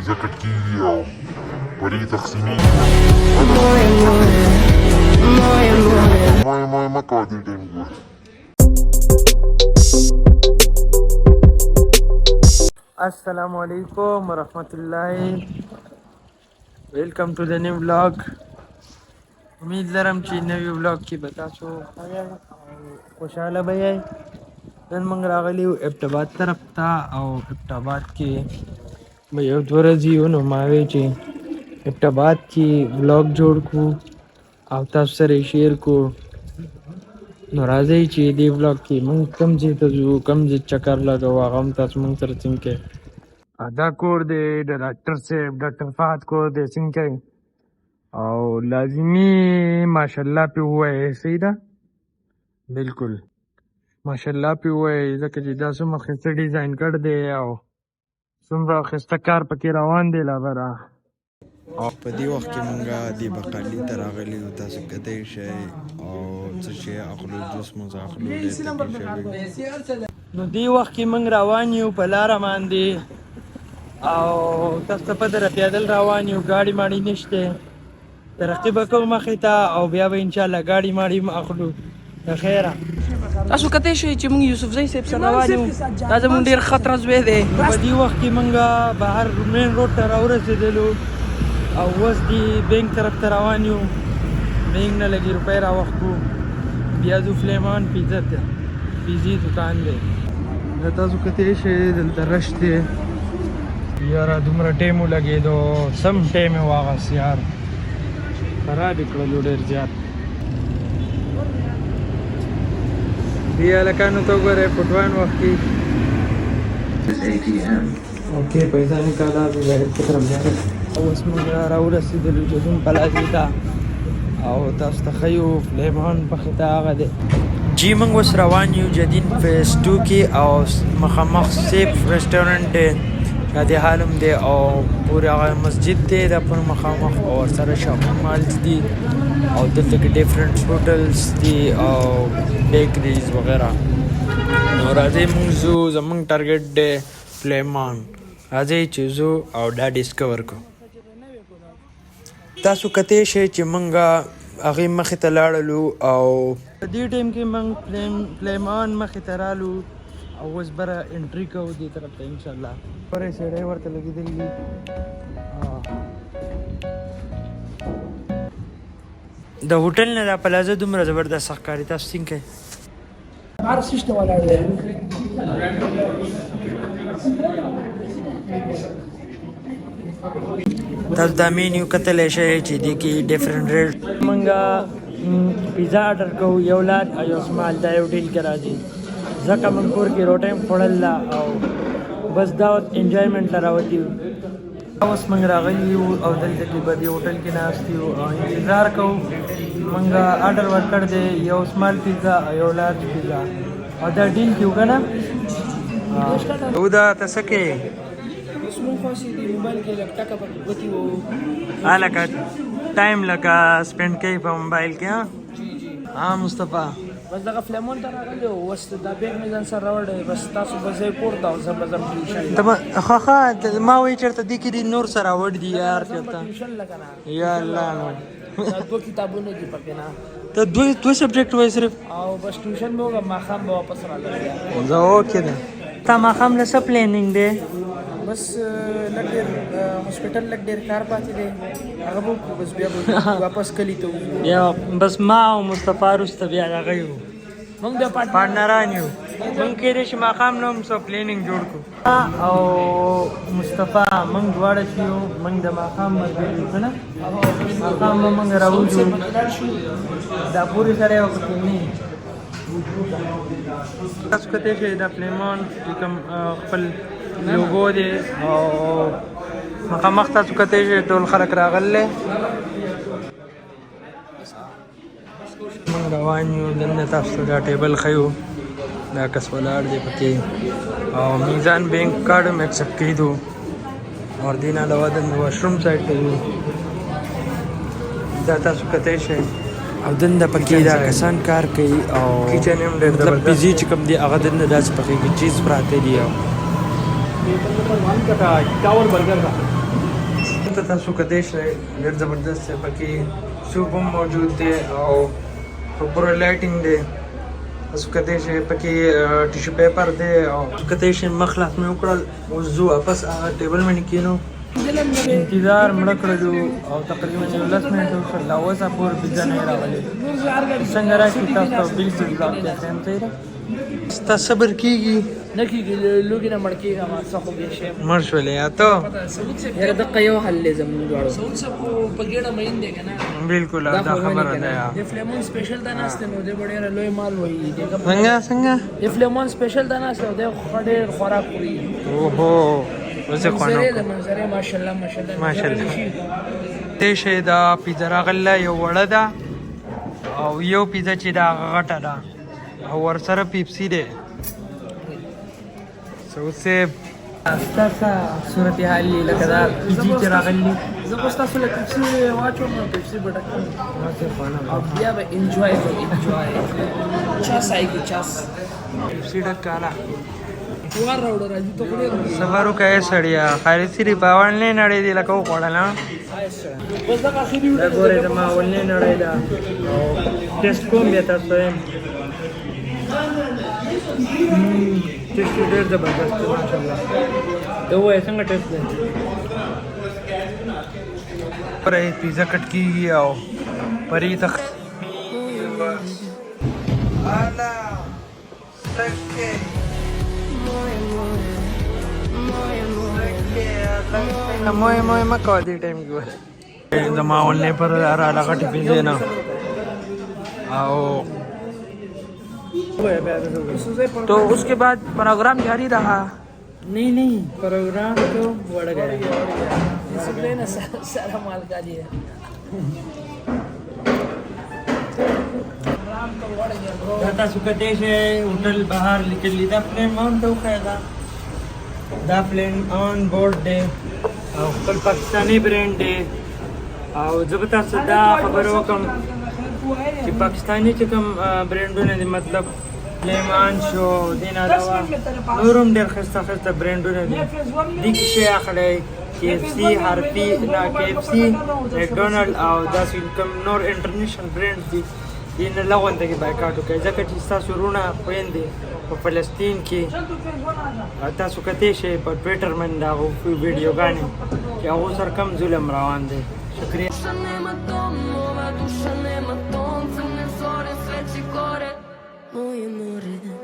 ذکر کیږي او پرې تقسیمي ما کوه دې ټایم ګور. السلام علیکم ورحمت الله. ویلکم ټو د نیو ولاګ. امید لرم چې نوی ولاګ کې به تاسو خوشحاله به یئ. نن موږ راغلي یو ابټاباد طرف ته او ابټاباد کې به یو دوه ورځې یو نو ما وی چې ابټاباد کې ولاګ جوړ کړو او تاسو سره یې شیر کړو. نو راځئ چې دې ولاګ کې موږ کوم ځای ته ځو، کوم ځای چکر لګوو، هغه هم تاسو موږ سره څنګه کوئ. دا کور دی د ډاکټر صاحب، ډاکټر فهد کور دی. څنګه کوئ او لازمي ماشاءالله پې ووایئ. صحیح ده، بلکل ماشاءالله پې ووایئ، ځکه چې دا څومره ښایسته ډیزاین کړ دی او څومره ښایسته کار پکې روان دی لا به را. او په دې وخت کې مونږ د بقالي ته راغلي یو، تاسو کتلی شئ او څه شی اخلو، جوس مونږ اخلو. ډېر نو دې وخت کې موږ روان یو په لاره باندې او تاسو ته پته ده پیادل روان یو، ګاډي ماډي نشته. ترقي به کوو مخې ته او بیا به انشاءالله ګاډي ماډي هم اخلو. د خیره تاسو کتلی شئ چې موږ یوسفزۍ صاحب سره روان یو. دا زموږ ډېر خطره زوی دی. په دې وخت کې موږ بهر مین روډ ته راورسېدلو او اوس دې بینک طرف ته روان یو. بینک نه لږې روپۍ راوښکو. بیا ځو فلیمان پیزا ته، پیزې دکان دی. دا تاسو کتلی شئ دلته رش دی. یاره دومره ټایم ولګېدو، سم ټایم یې واغست یار، خراب یې کړلو ډېر زیات. دې هلکانو ته وګورئ فوټوان وخت کې اوکې پیسا نکالا ابھی غیر کی طرف جا رہے. اوس موږ راورسېدلو جدون پلازې ته او تاسو ته ښیو فلیمان پخې ته هغه دی. جی موږ اوس روان یو جدین فیز 2 کې او مخامخ سیف ریسټورنټ دی، شادي حالم دی او پورې هغه مسجد دی د پر مخامخ او ورسره شاپینګ مالز دي او دلته کې ډیفرنٹ هوټلز دي او بیکریز وغیره. نو راځئ موږ ځو، زموږ ټارګټ دی فلیمان. راځئ چې ځو او دا ډسکور کړو. تاسو کتلی شئ چې موږ هغې مخې ته لاړلو او په دې ټایم کې موږ فلیمان مخې ته رالو او اوس بره انټري کوو دې طرف ته انشاءالله. ګورئ سړی ورته لګېدلي دي. د هوټل نه دا پلازه دومره زبردست ښکاري. تاسو څنګه کوئ؟ هر سیسټم ولاړ دی. تاسو دا مینیو کتلی شئ چې دې کې ډیفرنٹ ریټ. موږ پیزا آرډر کوو، یو لارج او یو سمال. دا یو ډیل کې راځي ځکه موږ کور کې روټۍ هم خوړله او بس دا انجوایمنټ له راوتي یو. اوس موږ راغلي یو او دلته کې به دې هوټل کې ناست یو او انتظار کوو. موږ آرډر ورکړ دی یو سمال پیزا او یو لارج پیزا او دا ډیل کې و که نه. او دا ته څه کوې؟ اوس مونږ خواسي د موبایل کې لږ ټکه په ګوتې وو. لکه ټایم لکه سپینډ کوي په موبایل کې. ها مصطفی بس دغه فلیمون ته راغلی وو، اوس دا بیګ مې ځان سره راوړی. بس تاسو به ځئ کور ته او زه به ځم ټیوشن. ښه ما وایي چېرته دې کې دي نور سره وړ دي یار چېرته. ټیوشن لکه نه یا الله نو دا دوه کتابونه دي پکې نه ته دوه سبجیکټ وایي صرف او بس ټیوشن مې وکړم، ماښام به واپس راغلی. زه اوکې ده. تا ماښام له څه پلانینګ دی؟ بس لږ ډېر هاسپټل لږ ډېر کار پاتې دی، هغه به وکړو. بس بیا به واپس کلي ته وځو. یا بس ما او مصطفی وروسته بیا دغه یو موږ بیا پارټنران یو. موږ کېدای شي ماښام نه هم څه پلانینګ جوړ کړو. او مصطفی موږ دواړه چې یو موږ د ماښام ملګري یو که نه. ماښام به موږ راوځو، دا پورې سړی به پکې نه وي. تاسو کتلی شئ دا فلیمان چې کوم خپل لوګو دی او مخامخ تاسو کتلی شئ ټول خلک راغلی. موږ روان یو، دننه تاسو ته دا ټیبل ښیو. دا کس ولاړ دی پکې او میزان بینک کارډ هم ایکسپټ کېدو. اور دې نه علاوه دننه واشروم سایډ ته یو. دا تاسو کتلی شئ او دنده پکې دا کسان کار کوي او کچن هم ډېر مطلب پیزې چې کوم دي هغه دنده داسې پخېږي، چیز پراته دي او ته تاسو کدی شئ ډېر زبردست دی پکې سوپ هم موجود دی او پوره لایټینګ دی تاسو کدی شئ پکې ټیشو پیپر دی او کدی شئ مخ لاس مې وکړل اوس زو واپس هغه ټیبل باندې کینو انتظار مړه کړلو او تقریبا 10 منټه وشول لا اوسه پورې پیزا نه راغلی څنګه راکړي تاسو ته بل څه بلاک کې فهم ته ستا صبر کیږي نه کېږي لوګي نه مړ کېږه ما څه خو بیا شی مړ شولې یا ته یاره دقه یو حل دی زمونږ دواړو سعود صاحب خو په ګېډه مین دی که نه بالکل دا خبره ده د فلیمون سپیشل ته ناست دی نو دی به ډېره لوی مال وایي څنګه د فلیمون سپیشل ته ناست دی او دی خو ډېر خوراک خوري اوهو وزه خوانو منظرې د منظرې ماشاءالله دې شی دا پیزا راغله یو وړه ده او یو پیزا چې دا غټه ده او ورسره پیپسي دی سعود صاحب ستاسو صورتحال یې لکه دا پیزي چې راغلي زه خو ستاسو له پیپسي واچوم نو پیپسي به ډکوم او بیا به انجوای چاس آئیږي چاس پیپسي ډکاله وار راوړه راځي ته خو ډېر سفر وکړې سړیا خالي سری باور نه نړۍ دی لکه وخوړل بس دغه اخري دا ګورې زما اولنۍ نړۍ ده او ټیسټ کوم بیا تاسو یم ټیسټ ډېر زبردست دی ماشاءالله ته ووایه څنګه ټیسټ دی پرې پیزا کټ کېږي او پرې تخ موی مکو دی ټایم کې زما اولنۍ پر را لغټې پیزې نه او तो उसके बाद प्रोग्राम जारी रहा नहीं प्रोग्राम तो बढ़ गया इसलिए ना सारा माल का दिया تاسو کته شئ هوټل بهر لیکلی دا پلین اون ته وخایدا دا پلین اون بورډ دی او خپل پاکستاني برانډ دی او زه به تاسو دا خبر وکم چې پاکستاني چې کوم برانډونه دي مطلب لیمان شو دین علاوه نور هم ډېر ښایسته ښایسته برانډونه دي دې کې شی اخلئ KFC هارپي نه KFC مکډونالډ او داسې کوم نور انټرنیشنل برانډ دي دې نه لغونته کې بایکاټ وکړئ ځکه چې ستاسو وروڼه خویندې په فلسطین کې تاسو کتی شئ په ټویټر باندې د هغو ویډیوګانې چې هغو سره کم ظلم روان دی شکریه Moje more